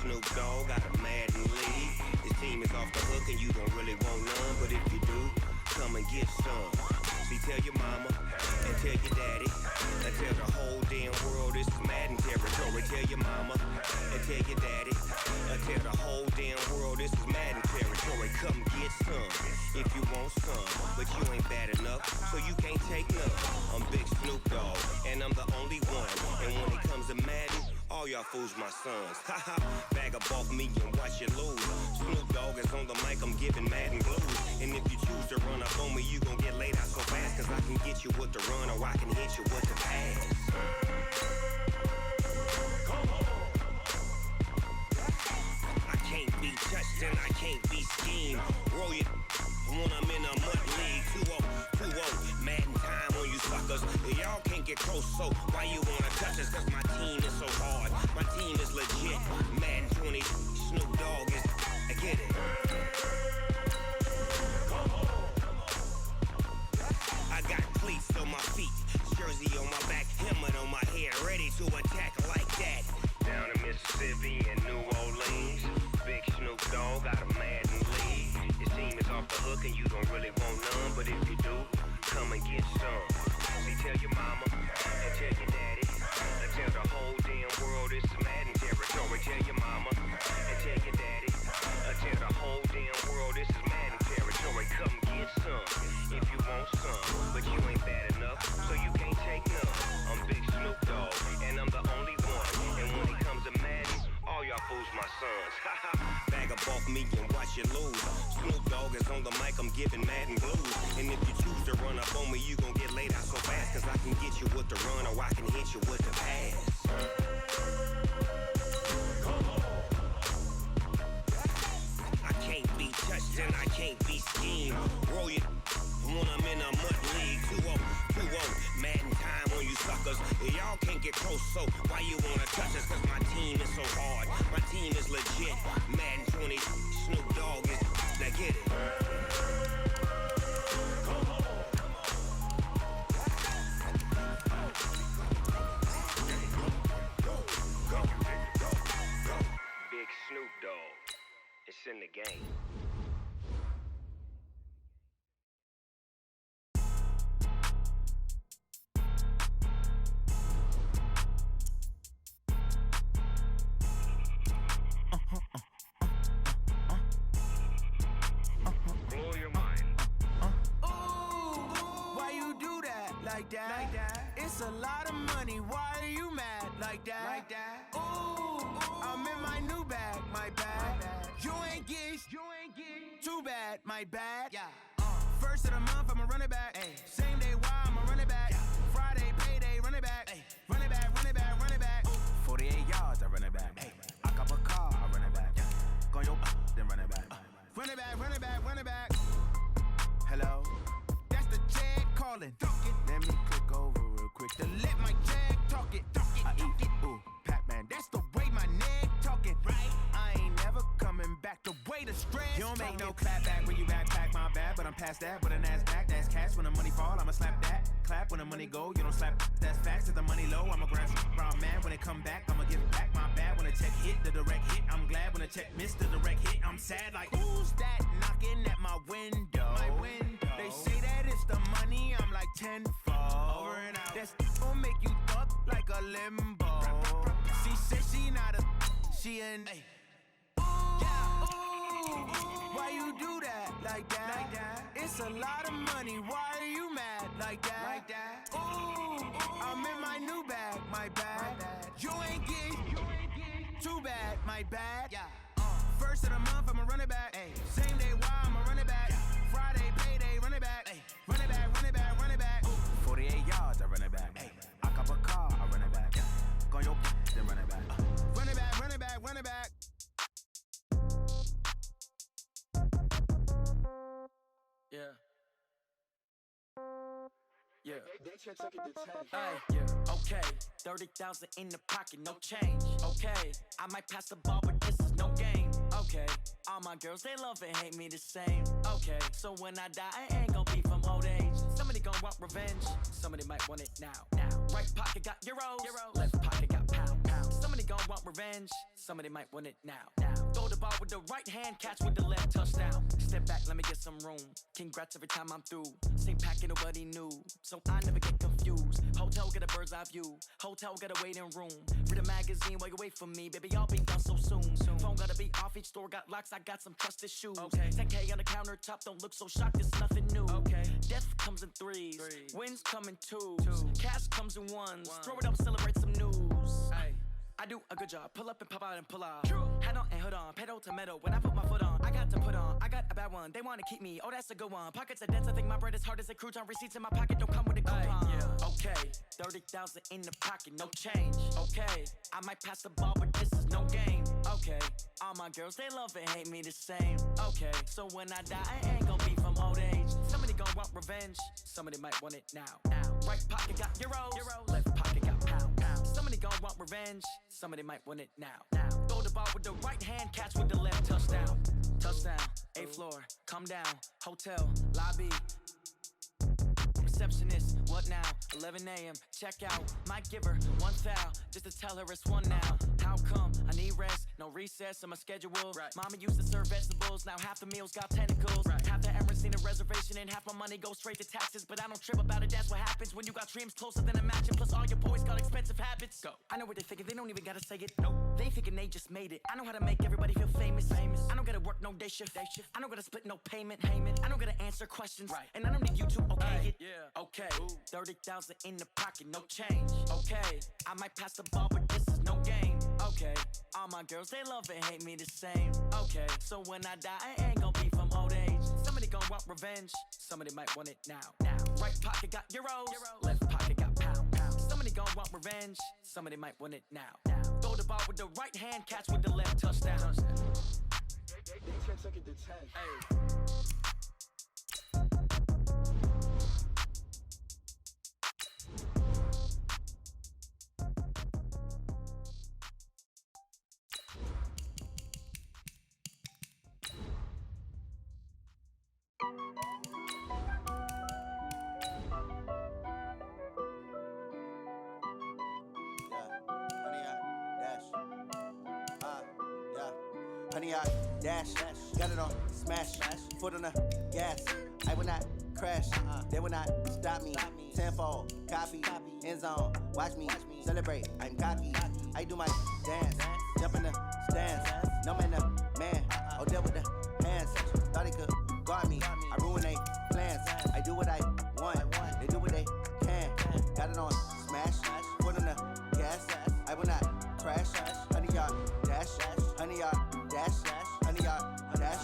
Snoop Dogg got a Madden league. His team is off the hook and you don't really want none, but if you do, come and get some. See, tell your mama and tell your daddy and tell the whole damn world this is Madden territory. Tell your mama and tell your daddy and tell the whole damn world this is Madden territory. Come get some if you want some, but you ain't bad enough, so you can't take none. I'm Big Snoop Dogg and I'm the only one, and when it comes to Madden, all y'all fools my sons. Haha, bag up off me and watch you lose. Snoop Dogg is on the mic, I'm giving Madden blues. And if you choose to run up on me, you gon' get laid out so fast, cause I can get you with the run or I can hit you with the pass. Come on. I can't be touched and I can't be schemed. Roll it when I'm in a mud league. 2-0, 2-0, Madden time on you suckers. Y'all can't get close, so why you wanna touch us? Cause my team is so hard, my team is legit. Madden 20, Snoop Dogg is, I get it. I got cleats on my feet, jersey on my back, helmet on my head, ready to attack like that. Down in Mississippi and New Orleans, Big Snoop Dogg got a Madden league. His team is off the hook and you don't really want none, but if you do, come and get some. See, tell your mama and tell your daddy and tell the whole damn world this is Madden territory. Tell your mama and tell your daddy and tell the whole damn world this is Madden territory. Come get some if you want some, but you ain't bad enough, so you can't take none. I'm Big Snoop Dogg and I'm the only one, and when it comes to Madden, all y'all fools my sons. Haha, bag up off me and watch you lose. Snoop Dogg is on the mic, I'm giving Madden blues. And if you choose to run up on me, you gon' get laid out so fast, cause I can get you with the run or I can hit you with the pass. Come on. I can't be touched and I can't be schemed. Roll it when I'm in a mud league. 2-0, 2-0, Madden time on you suckers. Y'all can't get close, so why you wanna touch us? Cause my team is so hard, my team is legit. Madden 20, Snoop Dogg is, now get it. Come on. Go. Big Snoop Dogg, it's in the game. Blow your mind. Ooh, why you do that? Like that? It's a lot of money. Why are you mad? Like that? Ooh, I'm in my new bag. My bag. You ain't get. Too bad. My bad. Yeah. First of the month, I'ma run it back. Ay. Same day, why I'ma run it back. Yeah. Friday, payday, run it back. Ay. Run it back, run it back, run it back. Ooh. 48 yards, I run it back. Ay. I cop a car, I run it back. Yeah. Go your then run it back. Run it back, run it back, run it back. Hello, that's the Jag calling. Let me click over real quick to let my Jag talk it. I eat it, ooh, Pac-Man. That's the way my neck talking. Right? I ain't never coming back. The way the stress. You don't make no clap back when you backpack my bad, but I'm past that. But a NASDAQ, that's cash. When the money fall, I'ma slap that. Clap when the money go, you don't slap. That's facts. If the money low, I'ma grab brown man. When it come back, I'ma give back my bad. When the check hit, the direct hit. I'm glad when the check missed the direct hit. I'm sad like who's that knocking at my window? My window. They say that it's the money. I'm like tenfold. Over and out. That's gon' make you up like a limbo. She said she not a. She an. Why you do that? Like that? It's a lot of money. Why are you mad? Like that? Ooh, I'm in my new bag. My bad. You ain't get. Too bad. My bad. Yeah. First of the month, I'ma run it back. Ay. Same day, why I'ma run it back. Yeah. Friday, payday, run it back. Ay. Run it back, run it back, run it back. Ooh. 48 yards, I run it back. Ay. I cop a car, I run it back. Yeah. Go your then run it back. Run it back, run it back, run it back. Yeah. Okay, 30,000 in the pocket, no change. Okay, I might pass the ball, but this is no game. Okay, all my girls, they love and hate me the same. Okay, so when I die, I ain't gon' be from old age. Somebody gon' want revenge, somebody might want it now. Right pocket got euros, left pocket got pound. Somebody gon' want revenge, somebody might want it now. Throw the ball with the right hand, catch with the left, touchdown. Step back, let me get some room. Congrats every time I'm through. Same pack and nobody knew, so I never get confused. Hotel get a bird's eye view. Hotel got a waiting room. Read a magazine while you wait for me, baby. I'll be done so soon. Phone gotta be off, each store got locks. I got some trusted shoes. 10K on the countertop, don't look so shocked. It's nothing new. Death comes in threes. Wins come in twos. Cash comes in ones. Throw it up, celebrate some news. I do a good job. Pull up and pop out and pull out. Head on and hood on. Pedal to metal. When I put my foot on, I got to put on. I got a bad one. They want to keep me. Oh, that's a good one. Pockets are dense. I think my bread is hard as a crouton. Receipts in my pocket don't come with a coupon. Okay, 30,000 in the pocket, no change. Okay, I might pass the ball, but this is no game. Okay, all my girls, they love and hate me the same. Okay, so when I die, I ain't gonna be from old age. Somebody gonna want revenge. Somebody might want it now. Right pocket got euros. Left pocket got pound. Somebody gonna want revenge. Somebody might want it now. Throw the ball with the right hand, catch with the left, touchdown. Touchdown, 8th floor, come down. Hotel, lobby. Receptionist, what now? 11 a.m. Check out. Might give her one foul just to tell her it's one now. How come? I need rest, no recess in my schedule. Mama used to serve vegetables, now half the meals got tentacles. Half the errands need a reservation and half my money goes straight to taxes. But I don't trip about it, that's what happens when you got dreams closer than a match. And plus all your boys got expensive habits. Go. I know what they're thinking, they don't even gotta say it. Nope. They thinking they just made it. I know how to make everybody feel famous. I don't gotta work no day shift. I don't gotta split no payment. I don't gotta answer questions. And I don't need you to okay it. Okay, 30,000 in the pocket, no change. Okay, I might pass the ball, but this is no game. Okay, all my girls, they love and hate me the same. Okay, so when I die, I ain't gonna be from old age. Somebody gonna want revenge, somebody might want it now. Right pocket got euros, left pocket got pound. Somebody gonna want revenge, somebody might want it now. Throw the ball with the right hand, catch with the left, touchdown. They took it to 10. Honey, I dash, got it on, smash, foot on the gas. I will not crash, they will not stop me. Tenfold, copy, end zone, watch me celebrate. I'm cocky, I do my dance, jump in the stands. No man, the man, oh, deal with the hands. Thought he could guard me, I ruin they plans. I do what I want, they do what they can. Got it on, smash, foot on the gas. I will not crash, honey, y'all dash, honey, y'all dash, honey, y'all dash,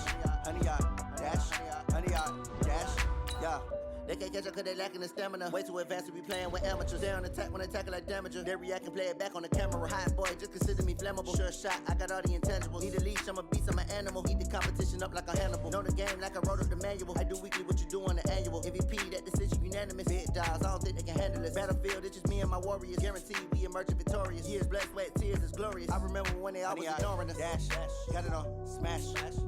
honey, y'all dash, honey, y'all dash, yeah. They can't catch up cause they lacking the stamina. Way too advanced to be playing with amateurs. They on attack when they tackle like damager. They react and play it back on the camera. Hot boy, just consider me flammable. Sure shot, I got all the intangibles. Need a leash, I'm a beast, I'm an animal. Heat the competition up like a Hannibal. Know the game like I wrote up the manual. I do weekly what you do on the annual. MVP, that decision unanimous. Big dogs, I don't think they can handle this. Battlefield, it's just me and my warriors. Guaranteed we emerging victorious. Years, blood, sweat, tears, it's glorious. I remember when they always ignoring us. Dash, got it on, smash,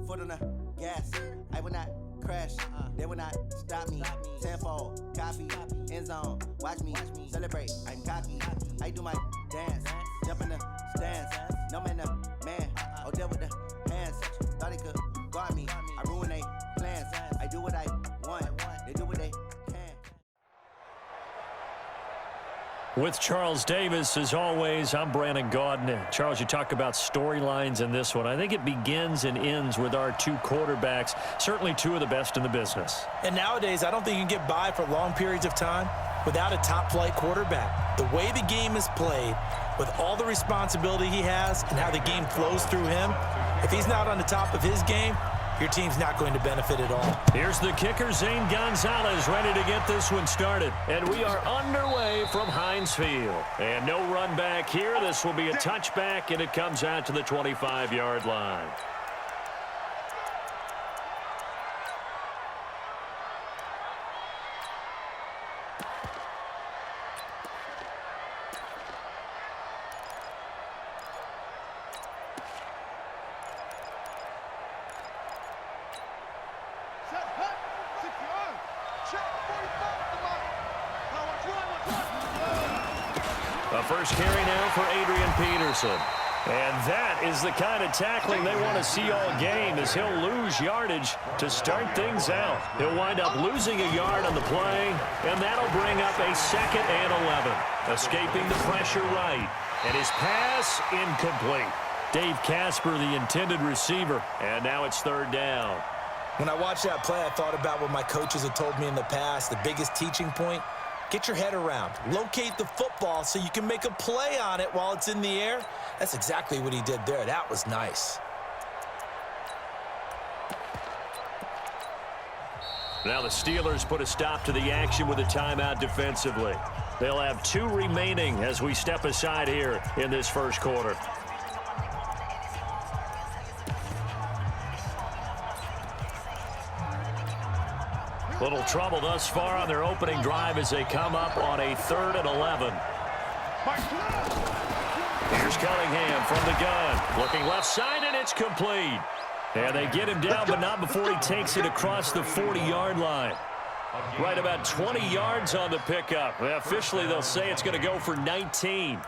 foot on the gas. I will not crash, they will not stop me. Tenfold, copy, end zone, watch me celebrate. I'm cocky, I do my dance, jump in the stands. No man, the man, oh, deal with the hands. Thought he could guard me, I ruin they plans. I do what I want, they do what they can. With Charles Davis, as always, I'm Brandon Gaudin. Charles, you talk about storylines in this one. I think it begins and ends with our two quarterbacks, certainly two of the best in the business. And nowadays, I don't think you can get by for long periods of time without a top-flight quarterback. The way the game is played, with all the responsibility he has and how the game flows through him, if he's not on the top of his game, your team's not going to benefit at all. Here's the kicker, Zane Gonzalez, ready to get this one started. And we are underway from Heinz Field. And no run back here. This will be a touchback, and it comes out to the 25-yard line. A first carry now for Adrian Peterson. And that is the kind of tackling they want to see all game, as he'll lose yardage to start things out. He'll wind up losing a yard on the play, and that'll bring up a 2nd and 11. Escaping the pressure right, and his pass incomplete. Dave Casper, the intended receiver, and now it's 3rd down. When I watched that play, I thought about what my coaches had told me in the past. The biggest teaching point, get your head around. Locate the football so you can make a play on it while it's in the air. That's exactly what he did there. That was nice. Now the Steelers put a stop to the action with a timeout defensively. They'll have 2 remaining as we step aside here in this first quarter. Little trouble thus far on their opening drive as they come up on a 3rd and 11. Here's Cunningham from the gun. Looking left side, and it's complete. And they get him down, but not before he takes it across the 40-yard line. Right about 20 yards on the pickup. Officially, they'll say it's going to go for 19.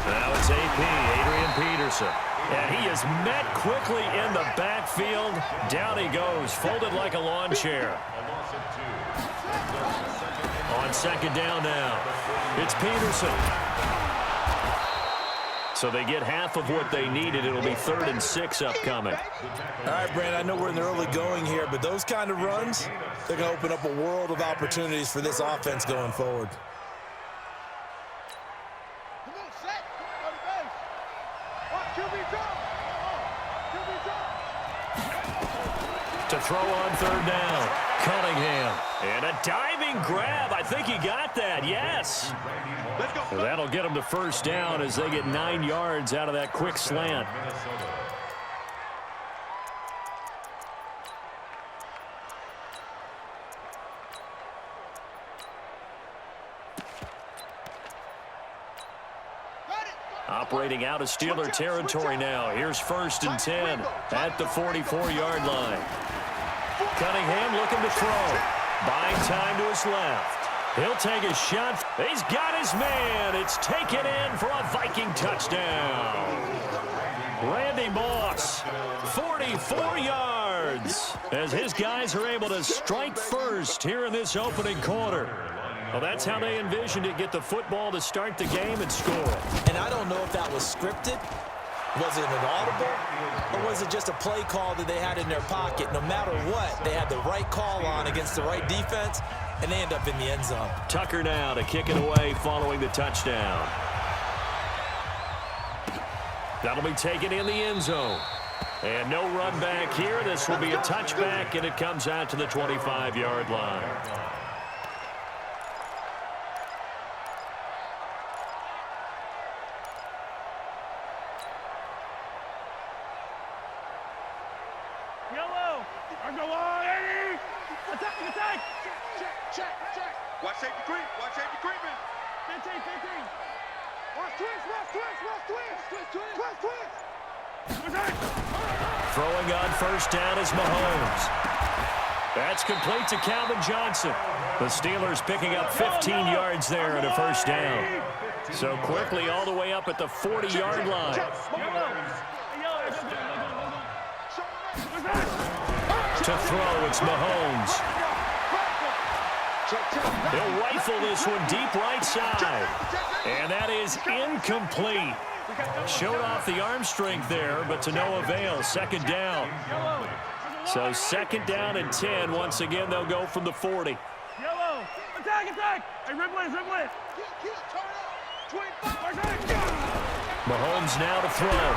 Now it's Adrian Peterson. And he is met quickly in the backfield. Down he goes, folded like a lawn chair. On 2nd down now, it's Peterson. So they get half of what they needed. It'll be 3rd and 6 upcoming. All right, Brandon, I know we're in the early going here, but those kind of runs, they're going to open up a world of opportunities for this offense going forward. To throw on 3rd down, Cunningham. And a diving grab. I think he got that, yes. That'll get them to 1st down as they get 9 yards out of that quick slant. Operating out of Steeler territory now. Here's 1st and 10 at the 44-yard line. Cunningham looking to throw. Buying time to his left. He'll take a shot. He's got his man. It's taken in for a Viking touchdown. Randy Moss, 44 yards, as his guys are able to strike first here in this opening quarter. Well, that's how they envisioned it. Get the football to start the game and score. And I don't know if that was scripted. Was it an audible? Or was it just a play call that they had in their pocket? No matter what, they had the right call on against the right defense, and they end up in the end zone. Tucker now to kick it away following the touchdown. That'll be taken in the end zone. And no run back here. This will be a touchback, and it comes out to the 25-yard line. Watch safety creep. Watch safety creeping. 15. Watch twist. Throwing on 1st down is Mahomes. That's complete to Calvin Johnson. The Steelers picking up 15 yards there at a 1st down. So quickly all the way up at the 40-yard line. To throw, it's Mahomes. He'll rifle this one deep right side. And that is incomplete. Showed off the arm strength there, but to no avail. 2nd down. So 2nd down and 10. Once again, they'll go from the 40. Attack. Hey, ribble it. Mahomes now to throw.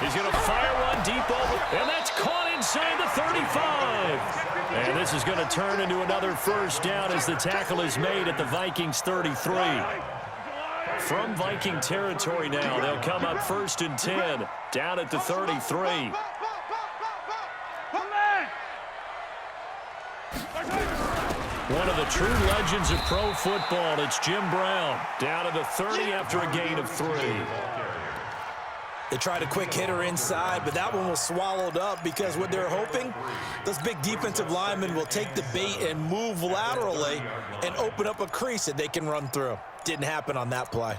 He's going to fire one deep over, and that's caught inside the 35. And this is going to turn into another 1st down as the tackle is made at the Vikings 33. From Viking territory now, they'll come up 1st and 10, down at the 33. One of the true legends of pro football, it's Jim Brown, down to the 30 after a gain of 3. They tried a quick hitter inside, but that one was swallowed up because what they're hoping, those big defensive linemen will take the bait and move laterally and open up a crease that they can run through. Didn't happen on that play.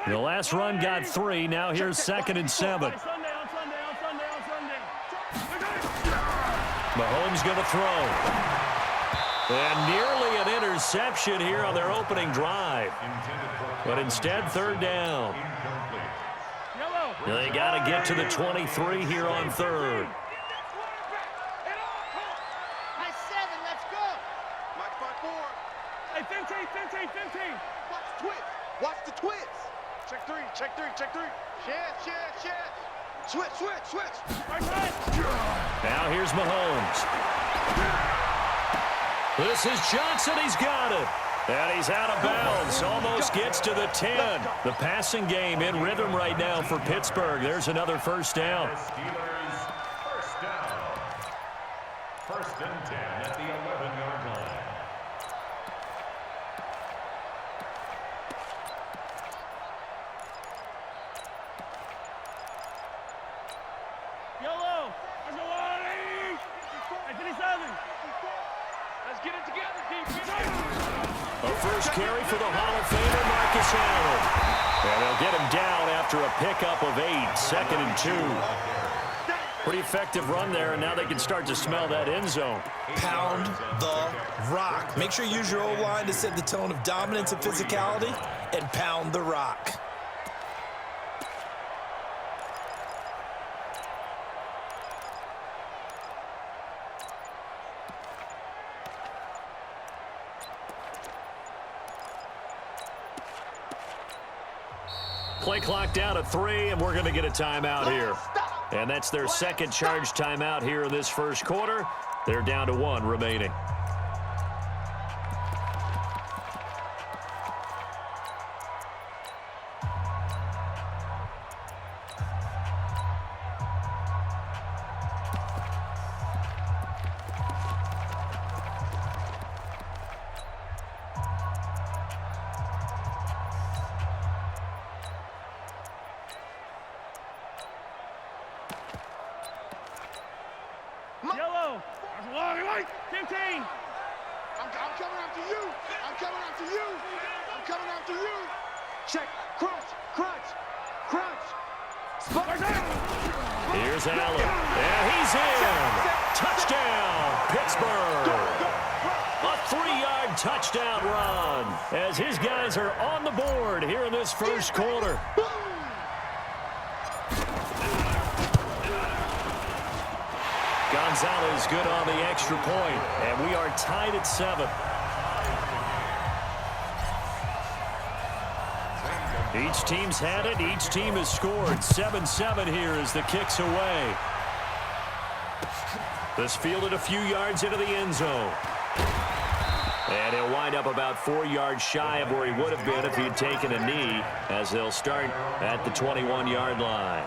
The last run got 3. Now here's 2nd and 7. Mahomes going to throw. And nearly an interception here on their opening drive. But instead, 3rd down. They got to get to the 23 here on 3rd. Nice 7, let's go. Mike 5-4. Hey, 15. Watch the twits. Check 3. Share. Switch. Now here's Mahomes. This is Johnson. He's got it. And he's out of bounds. Almost gets to the 10. The passing game in rhythm right now for Pittsburgh. There's another 1st down. Steelers, 1st down. 1st and 10 at the 11-yard line. Yellow. Let's go on. Hey, 57. Let's get it together, defense. A first carry for the Hall of Famer, Marcus Allen. And they'll get him down after a pickup of 8, 2nd and 2. Pretty effective run there, and now they can start to smell that end zone. Pound the rock. Make sure you use your O-line to set the tone of dominance and physicality, and pound the rock. Play clock down to 3, and we're going to get a timeout here. And that's their 2nd charge timeout here in this 1st quarter. They're down to 1 remaining. Yellow. 15. I'm coming after you. Check. Crunch. Here's Allen. And he's in. Touchdown, Pittsburgh. A 3-yard touchdown run as his guys are on the board here in this 1st quarter. Gonzalez good on the extra point, and we are tied at 7. Each team's had it. Each team has scored. 7-7 here as the kick's away. This fielded a few yards into the end zone. And he'll wind up about 4 yards shy of where he would have been if he had taken a knee, as they'll start at the 21-yard line.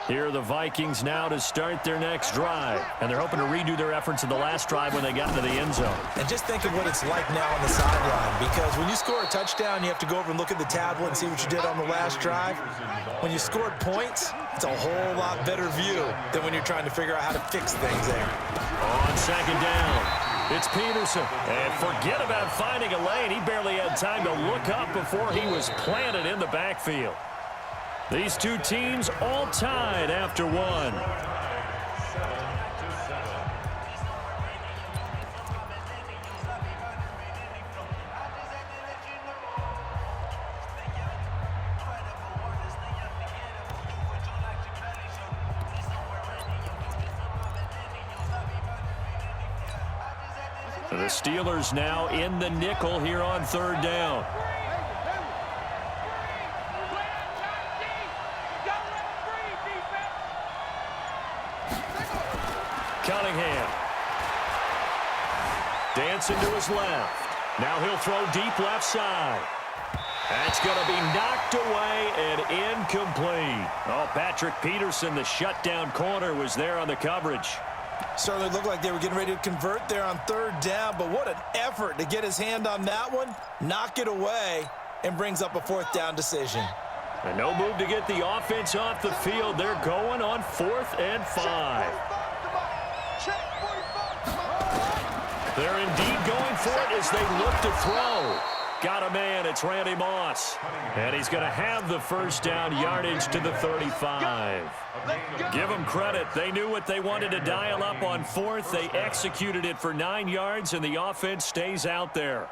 Here are the Vikings now to start their next drive. And they're hoping to redo their efforts in the last drive when they got into the end zone. And just think of what it's like now on the sideline, because when you score a touchdown, you have to go over and look at the tablet and see what you did on the last drive. When you scored points, it's a whole lot better view than when you're trying to figure out how to fix things there. On 2nd down, it's Peterson. And forget about finding a lane. He barely had time to look up before he was planted in the backfield. These two teams all tied after 1. The Steelers now in the nickel here on 3rd down. Cunningham. Dancing to his left. Now he'll throw deep left side. That's going to be knocked away and incomplete. Oh, Patrick Peterson, the shutdown corner, was there on the coverage. Certainly looked like they were getting ready to convert there on third down, but what an effort to get his hand on that one, knock it away, and brings up a fourth down decision. And no move to get the offense off the field. They're going on 4th and 5. They're indeed going for it as they look to throw. Got a man, it's Randy Moss. And he's going to have the first down, yardage to the 35. Give them credit. They knew what they wanted to dial up on 4th. They executed it for 9 yards, and the offense stays out there.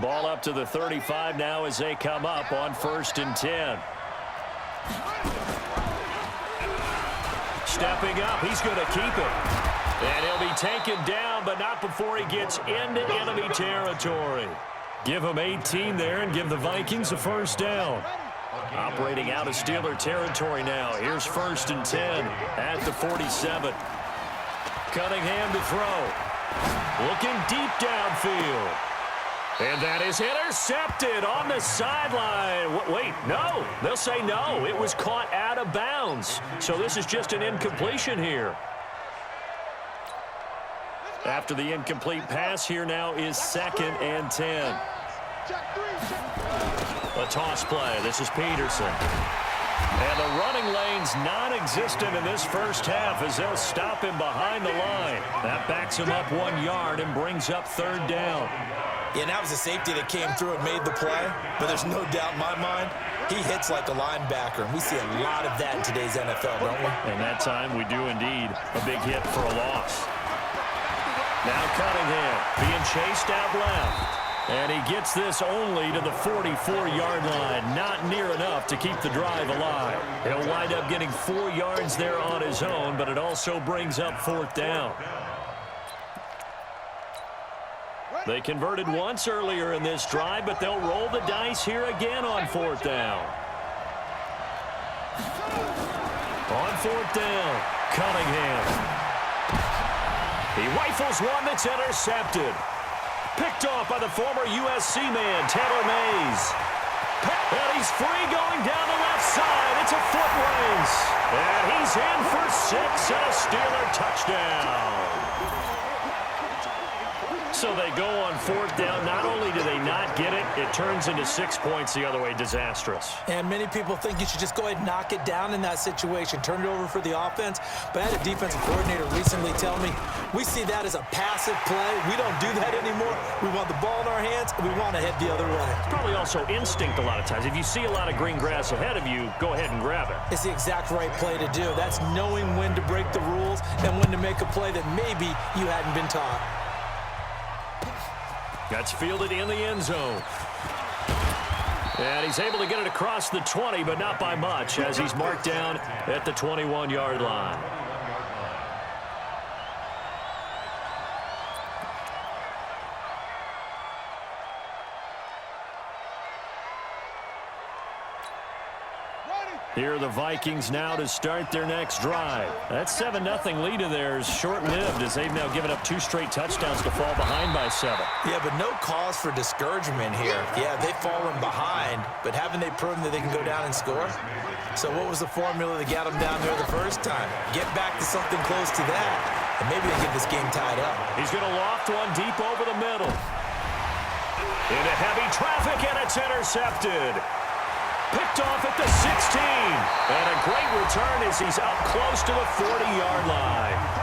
Ball up to the 35 now as they come up on 1st and 10. Stepping up, he's going to keep it. And he'll be taken down, but not before he gets into enemy territory. Give him 18 there and give the Vikings a first down. Operating out of Steeler territory now. Here's 1st and 10 at the 47. Cunningham to throw. Looking deep downfield. And that is intercepted on the sideline. Wait, no. They'll say no. It was caught out of bounds. So this is just an incompletion here. After the incomplete pass, here now is 2nd and 10. A toss play. This is Peterson. And the running lane's non-existent in this first half as they'll stop him behind the line. That backs him up 1 yard and brings up 3rd down. Yeah, that was a safety that came through and made the play, but there's no doubt in my mind he hits like a linebacker, and we see a lot of that in today's NFL, don't we? And that time we do indeed. A big hit for a loss. Now Cunningham being chased out left. And he gets this only to the 44-yard line. Not near enough to keep the drive alive. He'll wind up getting 4 yards there on his own, but it also brings up 4th down. They converted once earlier in this drive, but they'll roll the dice here again on 4th down. On 4th down, Cunningham. He rifles one that's intercepted. Picked off by the former USC man, Taylor Mays. And he's free going down the left side. It's a foot race. And he's in for 6 and a Steeler touchdown. So they go on 4th down. Not only do they not get it, it turns into 6 points the other way. Disastrous. And many people think you should just go ahead and knock it down in that situation. Turn it over for the offense. But I had a defensive coordinator recently tell me, we see that as a passive play. We don't do that anymore. We want the ball in our hands, and we want to head the other way. It's probably also instinct a lot of times. If you see a lot of green grass ahead of you, go ahead and grab it. It's the exact right play to do. That's knowing when to break the rules and when to make a play that maybe you hadn't been taught. That's fielded in the end zone. And he's able to get it across the 20, but not by much, as he's marked down at the 21-yard line. Here are the Vikings now to start their next drive. That 7-0 lead of theirs short-lived as they've now given up 2 straight touchdowns to fall behind by 7. Yeah, but no cause for discouragement here. Yeah, they've fallen behind, but haven't they proven that they can go down and score? So what was the formula that got them down there the first time? Get back to something close to that, and maybe they get this game tied up. He's going to loft one deep over the middle. Into heavy traffic, and it's intercepted. Picked off at the 16. And a great return as he's up close to the 40-yard line.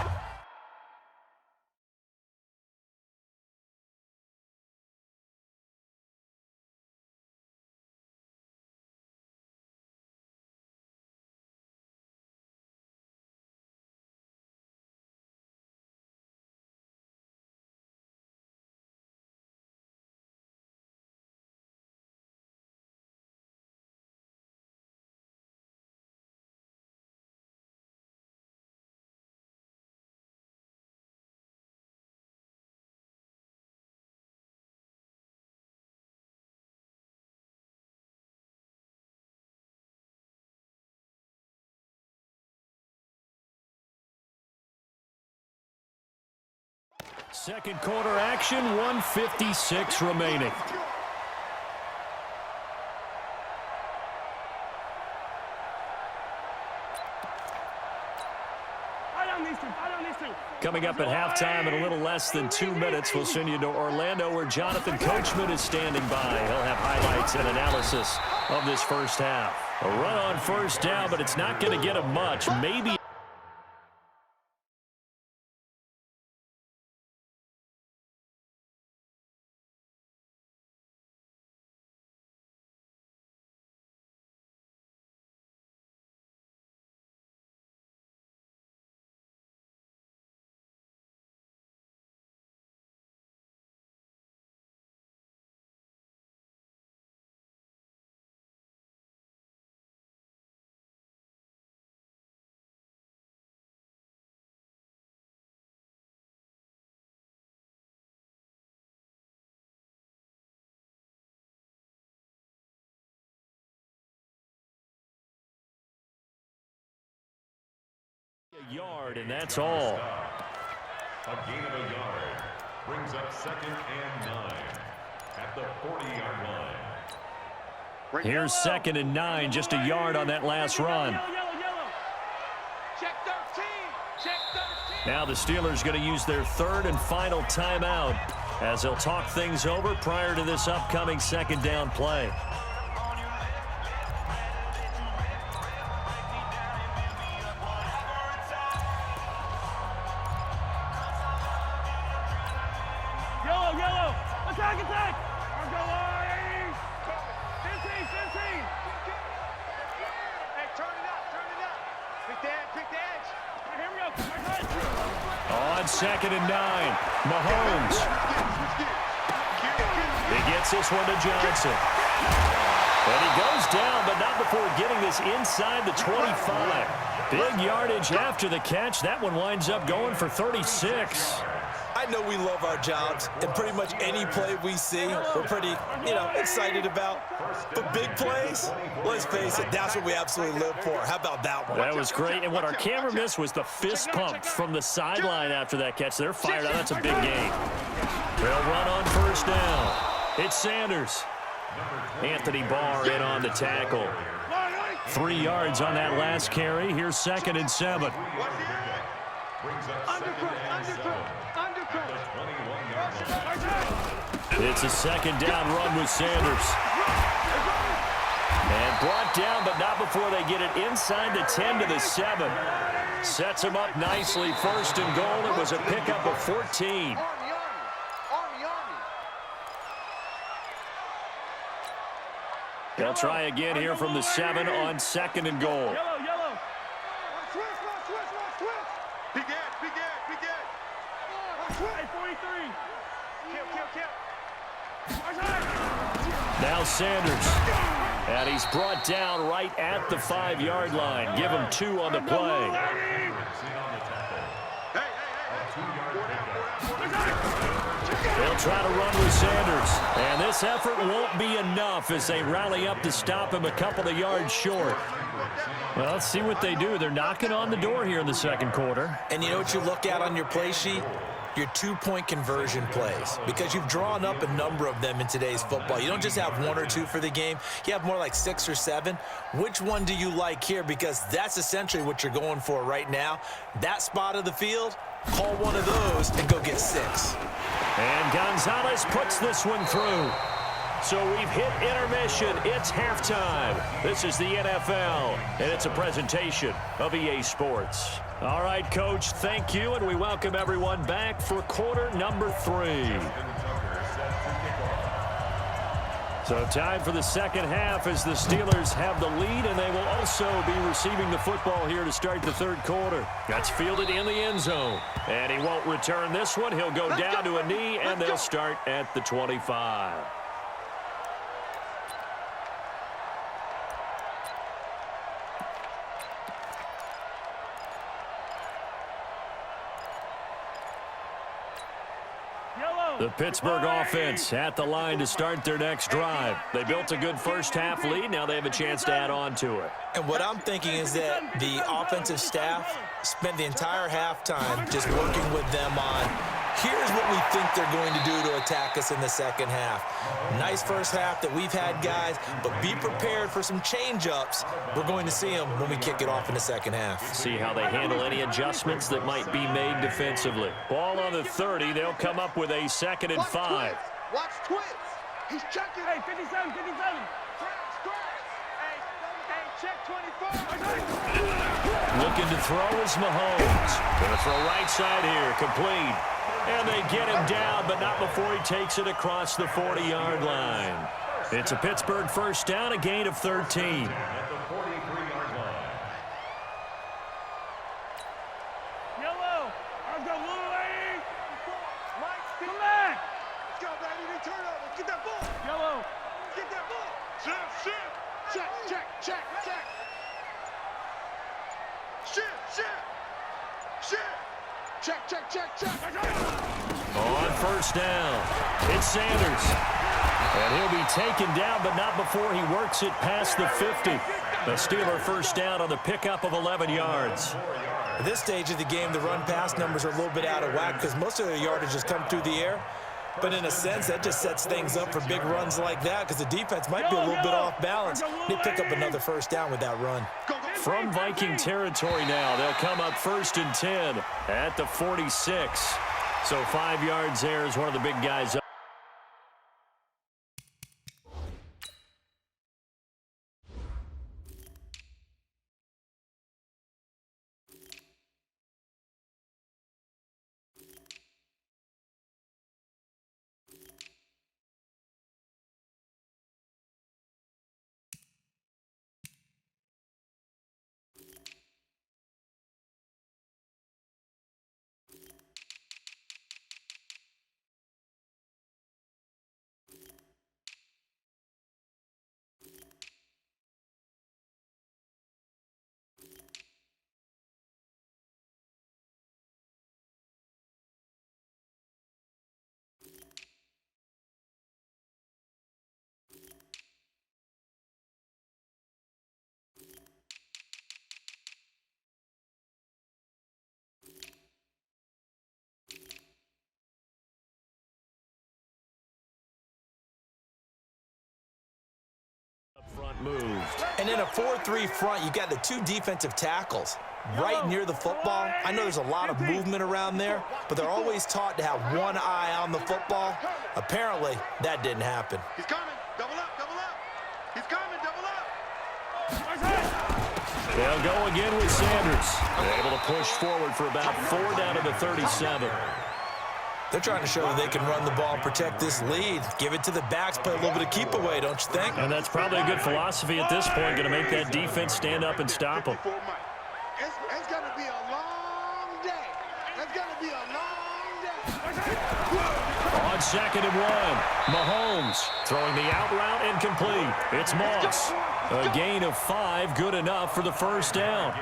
Second quarter action, 1:56 remaining. coming up at halftime in a little less than 2 minutes. We'll send you to Orlando, where Jonathan Coachman is standing by. He'll have highlights and analysis of this first half. A run on first down, but it's not going to get him much. Maybe. A yard, and that's all. A gain of a yard brings up 2nd and 9 at the 40-yard line. Here's 2nd and 9, just a yard on that last run. Check 13. Check 13. Now the Steelers going to use their 3rd and final timeout as they'll talk things over prior to this upcoming 2nd down play. Attack! I'm going! 15! Hey, turn it up! Pick the edge! Here we go! On 2nd and 9, Mahomes. He gets this one to Johnson. And he goes down, but not before getting this inside the 25. Big yardage after the catch. That one winds up going for 36. I know we love our jobs, and pretty much any play we see, we're pretty, excited about. But big plays, let's face it, that's what we absolutely live for. How about that one? That was great, and what our camera missed was the fist pump from the sideline after that catch. They're fired up. That's a big gain. They'll run on first down. It's Sanders. Anthony Barr in on the tackle. 3 yards on that last carry. Here's 2nd and 7. It's a 2nd down run with Sanders. And brought down, but not before they get it inside the 10 to the 7. Sets him up nicely. 1st and goal. It was a pickup of 14. They'll try again here from the 7 on 2nd and goal. Yellow. Switch. Big edge. 43. Now Sanders. And he's brought down right at the 5-yard line. Give him 2 on the play. They'll try to run with Sanders. And this effort won't be enough as they rally up to stop him a couple of yards short. Well, let's see what they do. They're knocking on the door here in the 2nd quarter. And you know what you look at on your play sheet? Your 2-point conversion plays, because you've drawn up a number of them in today's football. You don't just have 1 or 2 for the game. You have more like 6 or 7. Which one do you like here? Because that's essentially what you're going for right now. That spot of the field, call one of those and go get 6. And Gonzalez puts this one through. So we've hit intermission. It's halftime. This is the NFL, and it's a presentation of EA Sports. All right, Coach, thank you, and we welcome everyone back for quarter number 3. So time for the 2nd half as the Steelers have the lead, and they will also be receiving the football here to start the 3rd quarter. That's fielded in the end zone, and he won't return this one. He'll go down to a knee, and they'll start at the 25. The Pittsburgh offense at the line to start their next drive. They built a good first half lead. Now they have a chance to add on to it. And what I'm thinking is that the offensive staff spent the entire halftime just working with them on Here's what we think they're going to do to attack us in the second half. Nice first half that we've had, guys, but be prepared for some change-ups. We're going to see them when we kick it off in the second half. See how they handle any adjustments that might be made defensively. Ball on the 30. They'll come up with a 2nd and 5. Watch twits. He's checking. Hey, 57, 57. Hey, check 24. Looking to throw is Mahomes. Going to throw right side here, complete. And they get him down, but not before he takes it across the 40-yard line. It's a Pittsburgh first down, a gain of 13. At the 43-yard line. Yellow. I've got blue lane. Mike, come back. Let's go, baby. Turnover. Get that ball. Yellow. Get that ball. Shift. Check. Shift. Check. On first down, it's Sanders. And he'll be taken down, but not before he works it past the 50. The Steeler first down on the pickup of 11 yards. At this stage of the game, the run-pass numbers are a little bit out of whack because most of their yardage has come through the air. But in a sense, that just sets things up for big runs like that because the defense might be a little bit off balance. They pick up another first down with that run. From Viking territory now, they'll come up 1st and 10 at the 46. So 5 yards there is one of the big guys up. Front moved. And in a 4-3 front, you got the 2 defensive tackles right near the football. I know there's a lot of movement around there, but they're always taught to have one eye on the football. Apparently, that didn't happen. He's coming. Double up. He's coming. Double up. They'll go again with Sanders. They're able to push forward for about 4 down to the 37. They're trying to show that they can run the ball and protect this lead. Give it to the backs, play a little bit of keep away, don't you think? And that's probably a good philosophy at this point, going to make that defense stand up and stop them. It's going to be a long day. It's going to be a long day. On 2nd and 1, Mahomes throwing the out route incomplete. It's Moss. A gain of 5, good enough for the first down.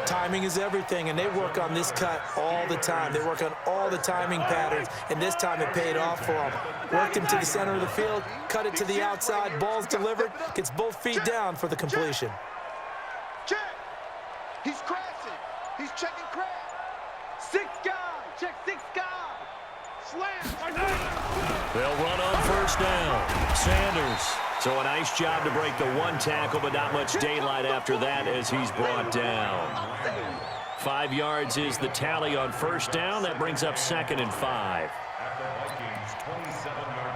Timing is everything, and they work on this cut all the time. They work on all the timing patterns, and this time it paid off for them. Worked him to the center of the field, cut it to the outside, ball's delivered, gets both feet down for the completion. Check. He's crashing. He's checking crash. 6 guys. Check 6 guys. Slam. They'll run on first down. Sanders. So a nice job to break the 1 tackle, but not much daylight after that as he's brought down. 5 yards is the tally on first down. That brings up 2nd and 5. At the Vikings 27-yard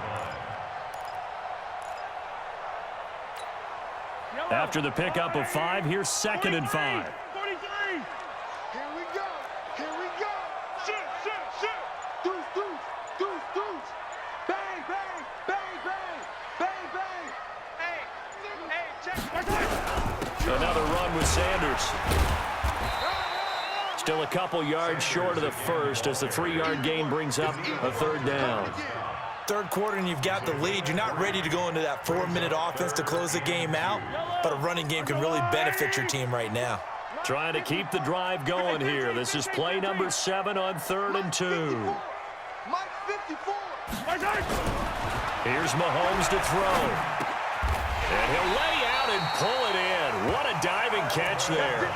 line. After the pickup of 5, here's 2nd and 5. 43. Here we go. Shoot. Deuce. Bang. Hey, check. Another run with Sanders. Still a couple yards short of the first as the 3-yard gain brings up a 3rd down. Third quarter and you've got the lead. You're not ready to go into that 4-minute offense to close the game out, but a running game can really benefit your team right now. Trying to keep the drive going here. This is play number 7 on 3rd and 2. Mike 54. Here's Mahomes to throw. And he'll lay out and pull it in. What a diving catch there.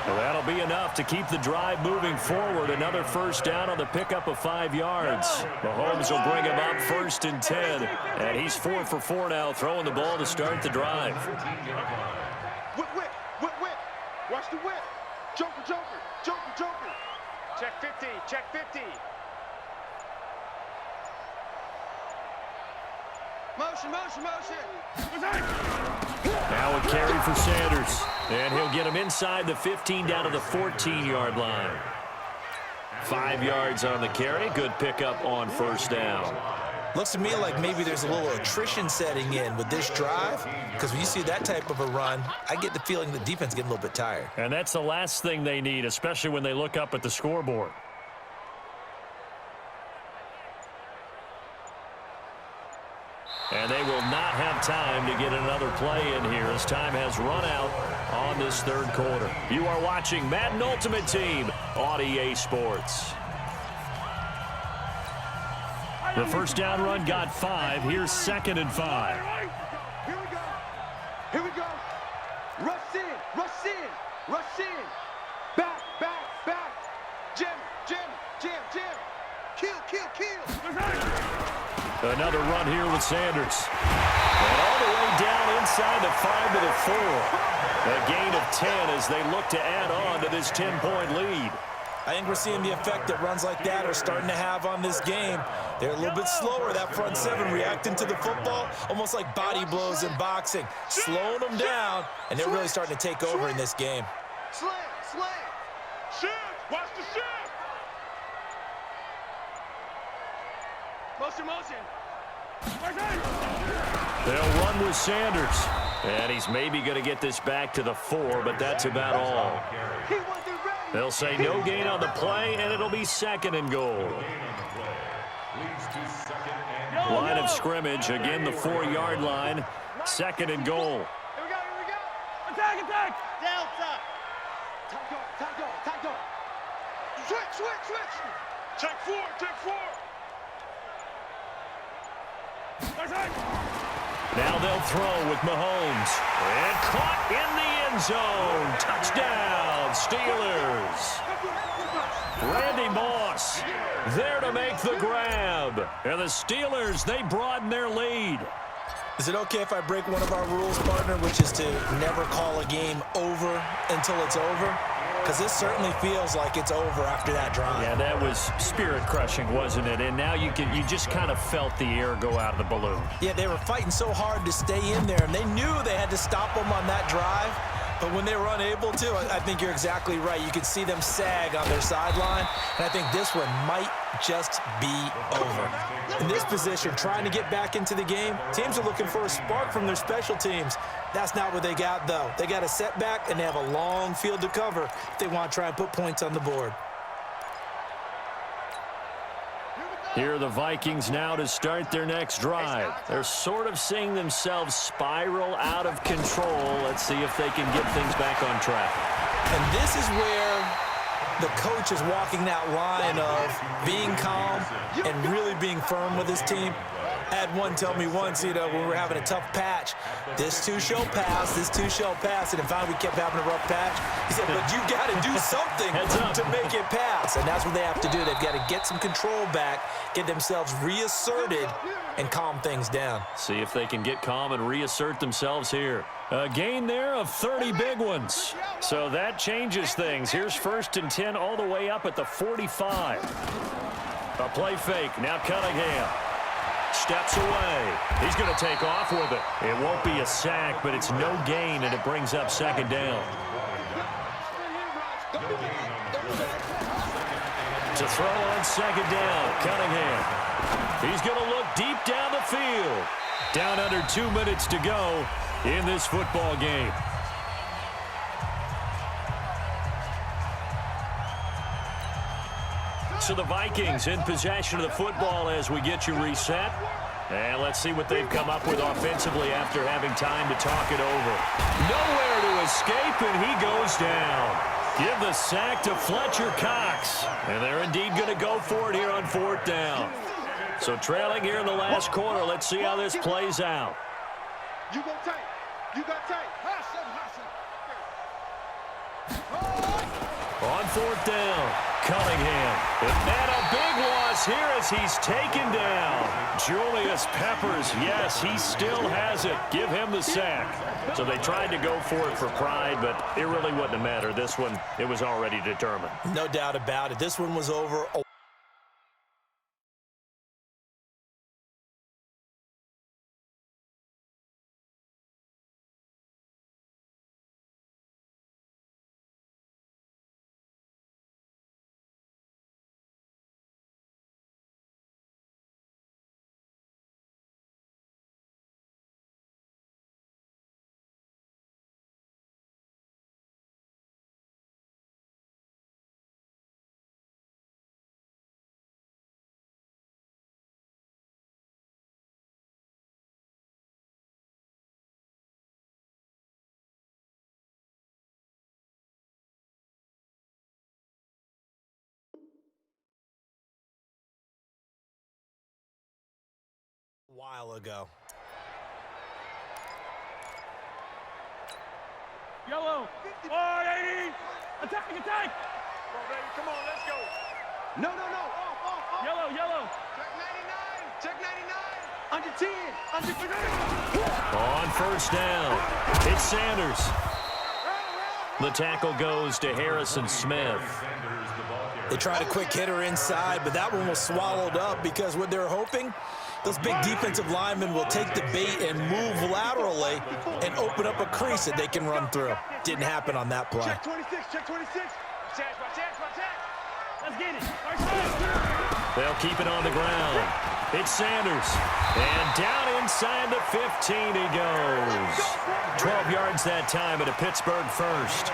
Well, that'll be enough to keep the drive moving forward. Another first down on the pickup of 5 yards. Mahomes will bring him up 1st and 10. And he's 4 for 4 now, throwing the ball to start the drive. Whip, whip, whip, whip. Watch the whip. Joker, joker, joker, joker. Check 50, check 50. Motion, motion, motion. Now a carry for Sanders. And he'll get him inside the 15 down to the 14-yard line. 5 yards on the carry. Good pickup on first down. Looks to me like maybe there's a little attrition setting in with this drive, because when you see that type of a run, I get the feeling the defense is getting a little bit tired. And that's the last thing they need, especially when they look up at the scoreboard. And they will not have time to get another play in here as time has run out on this third quarter. You are watching Madden Ultimate Team on EA Sports. The first down run got 5. Here's 2nd and 5. Here we go. Here we go. Rush in, rush in, rush in. Back, back, back. Jim, Jim, Jim, Jim. Kill, kill, kill. Another run here with Sanders. And all the way down inside the 5 to the 4. A gain of 10 as they look to add on to this 10-point lead. I think we're seeing the effect that runs like that are starting to have on this game. They're a little bit slower, that front 7, reacting to the football, almost like body blows in boxing, slowing them down, and they're really starting to take over in this game. Slam, slam. Shift, watch the shift. Motion, motion. They'll run with Sanders. And he's maybe going to get this back to the 4, but that's about all. They'll say no gain on the play, and it'll be 2nd and goal. Line of scrimmage, again the 4-yard line. 2nd and goal. Here we go, here we go. Attack, attack. Delta. Tackle. Switch. Check 4, check 4. Now they'll throw with Mahomes. And caught in the end zone. Touchdown, Steelers. Randy Moss there to make the grab. And the Steelers, they broaden their lead. Is it okay if I break one of our rules, partner, which is to never call a game over until it's over? Because this certainly feels like it's over after that drive. Yeah, that was spirit-crushing, wasn't it? And now you just kind of felt the air go out of the balloon. Yeah, they were fighting so hard to stay in there, and they knew they had to stop them on that drive. But when they were unable to, I think you're exactly right. You could see them sag on their sideline, and I think this one might just be over. In this position, trying to get back into the game, teams are looking for a spark from their special teams. That's not what they got, though. They got a setback, and they have a long field to cover if they want to try and put points on the board. Here are the Vikings now to start their next drive. They're sort of seeing themselves spiral out of control. Let's see if they can get things back on track. And this is where the coach is walking that line of being calm and really being firm with his team. I had one tell me once, when we were having a tough patch, this too shall pass, this too shall pass, and finally we kept having a rough patch. He said, but you got to do something to make it pass, and that's what they have to do. They've got to get some control back, get themselves reasserted, and calm things down. See if they can get calm and reassert themselves here. A gain there of 30 big ones. So that changes things. Here's 1st and 10 all the way up at the 45. A play fake, now Cunningham. Steps away. He's going to take off with it. It won't be a sack, but it's no gain, and it brings up 2nd down. To throw on 2nd down, Cunningham. He's going to look deep down the field. Down under 2 minutes to go in this football game. So the Vikings in possession of the football as we get you reset. And let's see what they've come up with offensively after having time to talk it over. Nowhere to escape, and he goes down. Give the sack to Fletcher Cox. And they're indeed going to go for it here on 4th down. So trailing here in the last quarter, let's see how this plays out. You go tight. You got tight. Hassan. 4th down. Cunningham. And a big loss here as he's taken down. Julius Peppers, yes, he still has it. Give him the sack. So they tried to go for it for pride, but it really wouldn't have mattered. This one, it was already determined. No doubt about it. This one was over. While ago. Yellow. Oh, 80. Attack, attack. Come on, baby. Come on, let's go. No. Off. Yellow, yellow. Check 99. Under 10. Under 10. On 1st down, it's Sanders. The tackle goes to Harrison Smith. They tried a quick hitter inside, but that one was swallowed up because what they're hoping, those big defensive linemen will take the bait and move laterally and open up a crease that they can run through. Didn't happen on that play. Check 26. Check 26. Let's get it. They'll keep it on the ground. It's Sanders. And down inside the 15 he goes. 12 yards that time at a Pittsburgh first.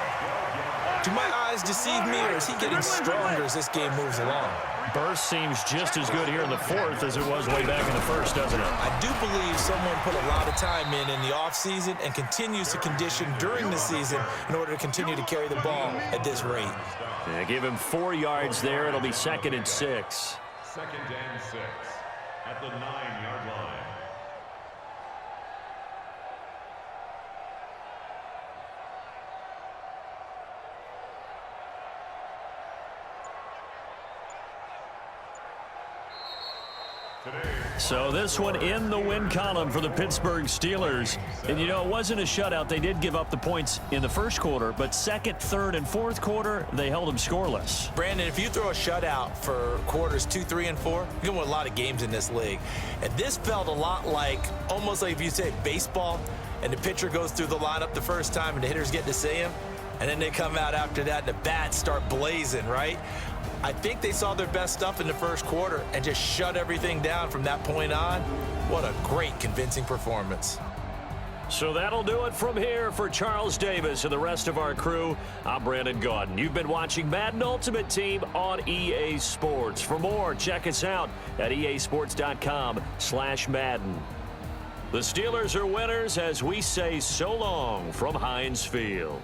Do my eyes deceive me, or is he getting stronger as this game moves along? Burst seems just as good here in the 4th as it was way back in the 1st, doesn't it? I do believe someone put a lot of time in the offseason and continues to condition during the season in order to continue to carry the ball at this rate. Yeah, give him 4 yards there. It'll be 2nd and 6. 2nd and 6 at the 9-yard line. So this one in the win column for the Pittsburgh Steelers. And, you know, it wasn't a shutout. They did give up the points in the 1st quarter, but 2nd, 3rd, and 4th quarter, they held them scoreless. Brandon, if you throw a shutout for quarters 2, 3, and 4, you can win a lot of games in this league. And this felt a lot like, almost like if you say baseball, and the pitcher goes through the lineup the first time and the hitters get to see him, and then they come out after that and the bats start blazing, right? I think they saw their best stuff in the 1st quarter and just shut everything down from that point on. What a great, convincing performance. So that'll do it from here for Charles Davis and the rest of our crew. I'm Brandon Gaudin. You've been watching Madden Ultimate Team on EA Sports. For more, check us out at easports.com/Madden. The Steelers are winners as we say so long from Heinz Field.